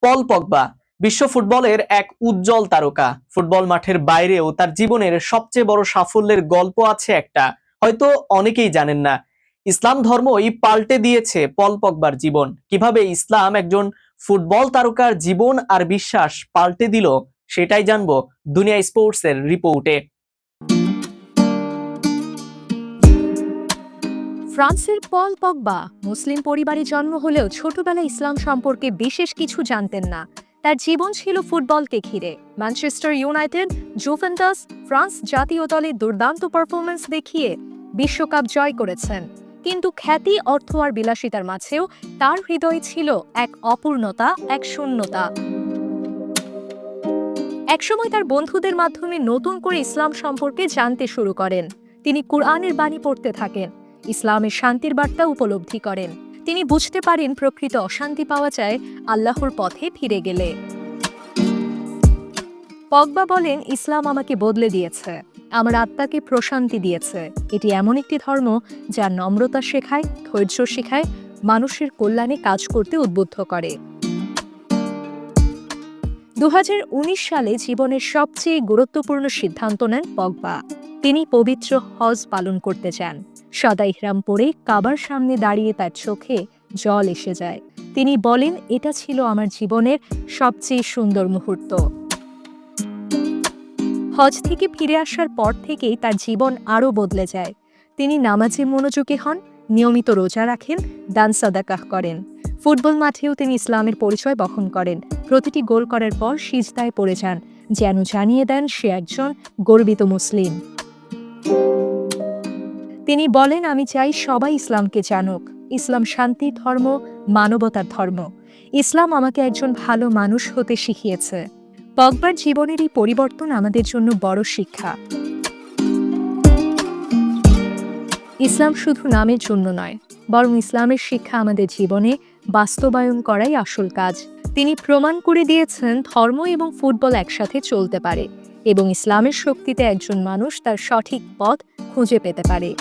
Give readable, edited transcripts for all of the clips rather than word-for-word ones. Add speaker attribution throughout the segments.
Speaker 1: Paul Pogba বিশ্ব ফুটবলের এক উজ্জ্বল তারকা। ফুটবল মাঠের বাইরেও তার জীবনের সবচেয়ে বড় সাফল্যের গল্প আছে একটা, হয়তো অনেকেই জানেন না। ইসলাম ধর্মই পাল্টে দিয়েছে পল পগবার জীবন। কিভাবে ইসলাম একজন ফুটবল তারকার জীবন আর বিশ্বাস পাল্টে দিল, সেটাই জানবো দুনিয়া স্পোর্টস এর রিপোর্টে।
Speaker 2: ফ্রান্সের পল পগবা মুসলিম পরিবারে জন্ম হলেও ছোটবেলায় ইসলাম সম্পর্কে বিশেষ কিছু জানতেন না। তার জীবন ছিল ফুটবলকে ঘিরে। ম্যানচেস্টার ইউনাইটেড, জুভেন্টাস, ফ্রান্স জাতীয় দলে দুর্দান্ত পারফরমেন্স দেখিয়ে বিশ্বকাপ জয় করেছেন। কিন্তু খ্যাতি, অর্থ আর বিলাসিতার মাঝেও তার হৃদয়ে ছিল এক অপূর্ণতা, এক শূন্যতা। একসময় তার বন্ধুদের মাধ্যমে নতুন করে ইসলাম সম্পর্কে জানতে শুরু করেন। তিনি কুরআনের বাণী পড়তে থাকেন, ইসলামের শান্তির বার্তা উপলব্ধি করেন। তিনি বুঝতে পারেন প্রকৃত অশান্তি পাওয়া যায় আল্লাহর পথে ফিরে গেলে। পগবা বলেন, ইসলাম আমাকে বদলে দিয়েছে, আমার আত্মাকে প্রশান্তি দিয়েছে। এটি এমন একটি ধর্ম যা নম্রতা শেখায়, ধৈর্য শেখায়, মানুষের কল্যাণে কাজ করতে উদ্বুদ্ধ করে। 2019 সালে জীবনের সবচেয়ে গুরুত্বপূর্ণ সিদ্ধান্ত নেন পগবা। তিনি পবিত্র হজ পালন করতে চান। সাদা ইহরাম পরে কাবার সামনে দাঁড়িয়ে তার চোখে জল এসে যায়। তিনি বলেন, এটা ছিল আমার জীবনের সবচেয়ে সুন্দর মুহূর্ত। হজ থেকে ফিরে আসার পর থেকেই তার জীবন আরও বদলে যায়। তিনি নামাজে মনোযোগী হন, নিয়মিত রোজা রাখেন, দান সাদাকাহ করেন। ফুটবল মাঠেও তিনি ইসলামের পরিচয় বহন করেন। প্রতিটি গোল করার পর সিজদায় পড়ে যান, যেন জানিয়ে দেন সে একজন গর্বিত মুসলিম। তিনি বলেন, আমি চাই সবাই ইসলামকে জানুক। ইসলাম শান্তির ধর্ম, মানবতার ধর্ম। ইসলাম আমাকে একজন ভালো মানুষ হতে শিখিয়েছে। পগবার জীবনের এই পরিবর্তন আমাদের জন্য বড় শিক্ষা। ইসলাম শুধু নামের জন্য নয়, বরং ইসলামের শিক্ষা আমাদের জীবনে বাস্তবায়ন করাই আসল কাজ। তিনি প্রমাণ করে দিয়েছেন ধর্ম এবং ফুটবল একসাথে চলতে পারে, এবং ইসলামের শক্তিতে একজন মানুষ তার সঠিক পথ খুঁজে পেতে পারে।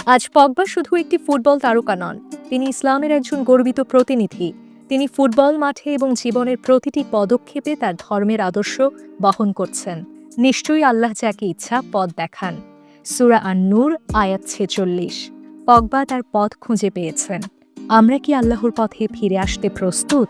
Speaker 2: আজ পগবা শুধু একটি ফুটবল তারকা নন, তিনি ইসলামের একজন গর্বিত প্রতিনিধি। তিনি ফুটবল মাঠে এবং জীবনের প্রতিটি পদক্ষেপে তার ধর্মের আদর্শ বহন করছেন। নিশ্চয়ই আল্লাহ যাকে ইচ্ছা পথ দেখান। সূরা আন-নূর আয়াত 46। পগবা তার পথ খুঁজে পেয়েছেন। আমরা কি আল্লাহর পথে ফিরে আসতে প্রস্তুত?